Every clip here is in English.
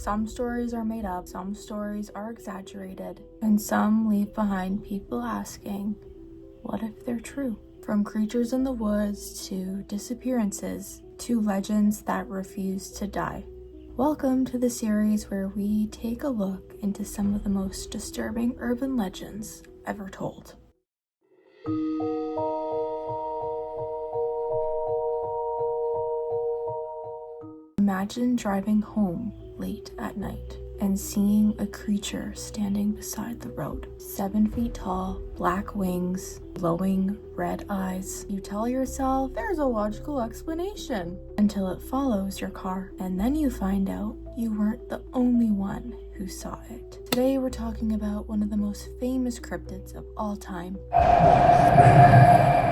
Some stories are made up, some stories are exaggerated, and some leave behind people asking, what if they're true? From creatures in the woods to disappearances to legends that refuse to die. Welcome to the series where we take a look into some of the most disturbing urban legends ever told. Imagine driving home late at night and seeing a creature standing beside the road. 7 feet tall, black wings, glowing red eyes. You tell yourself there's a logical explanation until it follows your car, and then you find out you weren't the only one who saw it. Today we're talking about one of the most famous cryptids of all time.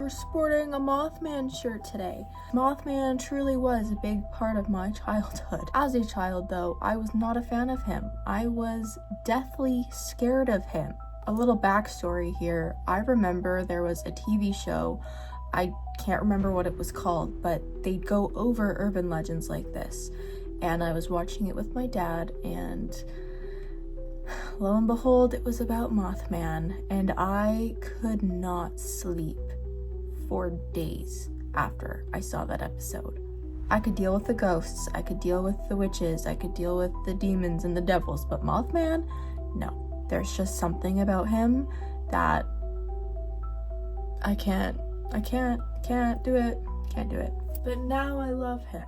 We're sporting a Mothman shirt today. Mothman truly was a big part of my childhood. As a child though, I was not a fan of him. I was deathly scared of him. A little backstory here. I remember there was a TV show, I can't remember what it was called, but they'd go over urban legends like this. And I was watching it with my dad, and lo and behold, it was about Mothman, and I could not sleep for days after I saw that episode. I could deal with the ghosts, I could deal with the witches, I could deal with the demons and the devils, but Mothman? No. There's just something about him that I can't do it. But now I love him.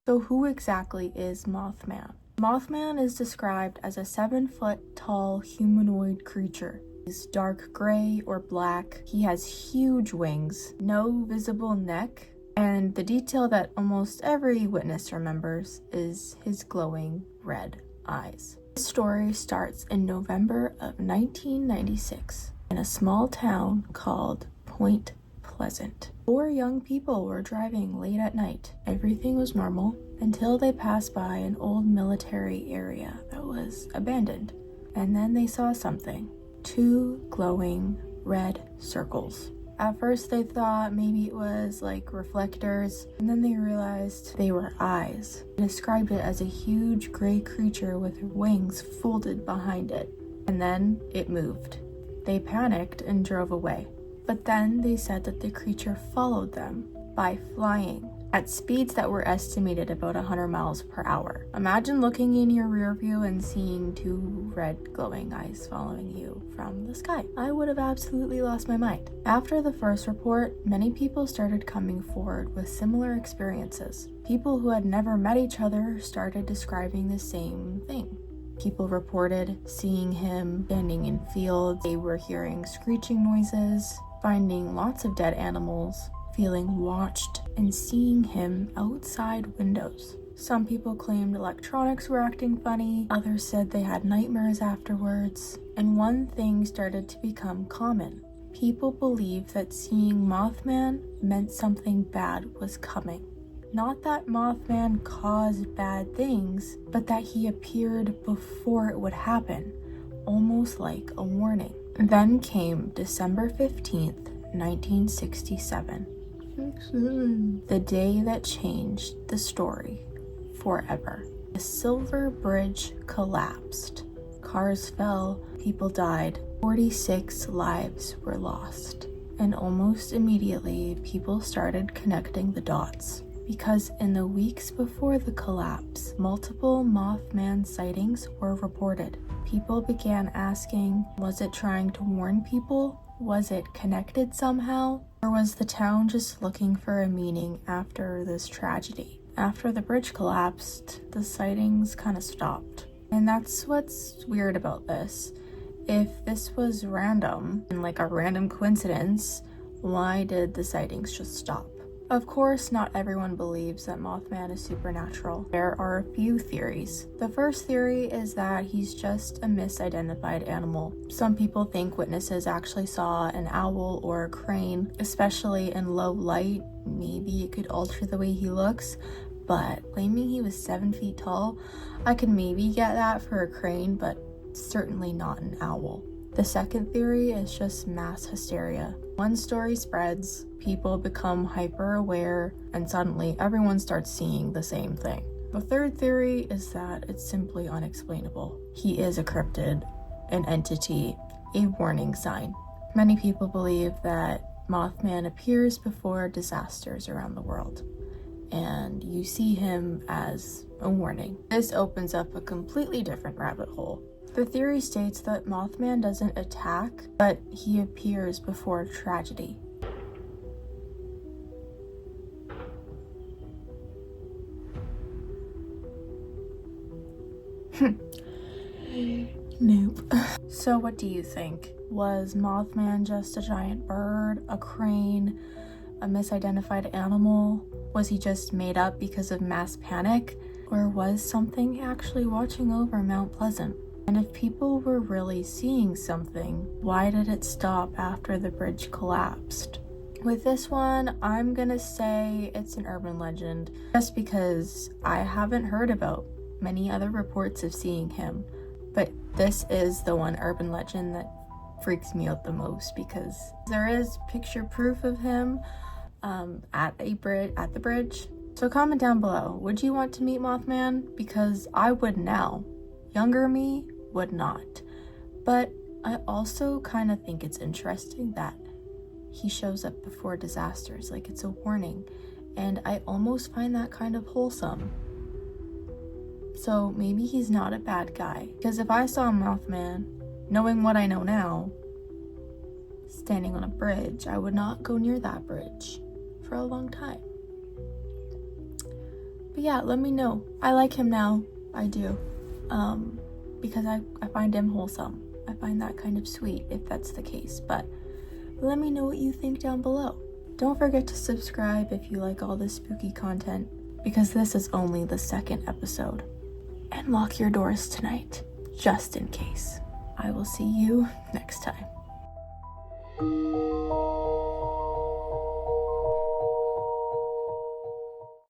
So who exactly is Mothman? Mothman is described as a 7-foot tall humanoid creature. He's dark gray or black. He has huge wings, no visible neck, and the detail that almost every witness remembers is his glowing red eyes. The story starts in November of 1996 in a small town called Point Pleasant. 4 young people were driving late at night. Everything was normal until they passed by an old military area that was abandoned. And then they saw something. 2 glowing red circles. At first they thought maybe it was like reflectors, and then they realized they were eyes. They described it as a huge gray creature with wings folded behind it. And then it moved. They panicked and drove away. But then they said that the creature followed them by flying at speeds that were estimated about 100 miles per hour. Imagine looking in your rear view and seeing 2 red glowing eyes following you from the sky. I would have absolutely lost my mind. After the first report, many people started coming forward with similar experiences. People who had never met each other started describing the same thing. People reported seeing him standing in fields. They were hearing screeching noises, finding lots of dead animals, feeling watched, and seeing him outside windows. Some people claimed electronics were acting funny, others said they had nightmares afterwards, and one thing started to become common. People believed that seeing Mothman meant something bad was coming. Not that Mothman caused bad things, but that he appeared before it would happen, almost like a warning. Then came December 15th, 1967. The day that changed the story forever. The Silver Bridge collapsed. Cars fell, people died, 46 lives were lost. And almost immediately, people started connecting the dots. Because in the weeks before the collapse, multiple Mothman sightings were reported. People began asking, was it trying to warn people? Was it connected somehow? Or was the town just looking for a meaning after this tragedy? After the bridge collapsed, the sightings kind of stopped. And that's what's weird about this. If this was random and like a random coincidence, why did the sightings just stop? Of course, not everyone believes that Mothman is supernatural. There are a few theories. The first theory is that he's just a misidentified animal. Some people think witnesses actually saw an owl or a crane, especially in low light. Maybe it could alter the way he looks, but claiming he was 7 feet tall, I could maybe get that for a crane, but certainly not an owl. The second theory is just mass hysteria. One story spreads, people become hyper aware, and suddenly everyone starts seeing the same thing. The third theory is that it's simply unexplainable. He is a cryptid, an entity, a warning sign. Many people believe that Mothman appears before disasters around the world, and you see him as a warning. This opens up a completely different rabbit hole. The theory states that Mothman doesn't attack, but he appears before tragedy. Nope. So what do you think? Was Mothman just a giant bird, a crane, a misidentified animal? Was he just made up because of mass panic? Or was something actually watching over Mount Pleasant? And if people were really seeing something, why did it stop after the bridge collapsed? With this one, I'm gonna say it's an urban legend, just because I haven't heard about many other reports of seeing him. But this is the one urban legend that freaks me out the most, because there is picture proof of him at the bridge. So comment down below, would you want to meet Mothman? Because I would now. Younger me would not. But I also kind of think it's interesting that he shows up before disasters, like it's a warning. And I almost find that kind of wholesome. So maybe he's not a bad guy. Because if I saw Mothman, knowing what I know now, standing on a bridge, I would not go near that bridge for a long time. But yeah, let me know. I like him now. I do. Because I find him wholesome. I find that kind of sweet if that's the case. But let me know what you think down below. Don't forget to subscribe if you like all this spooky content, because this is only the second episode. And lock your doors tonight, just in case. I will see you next time.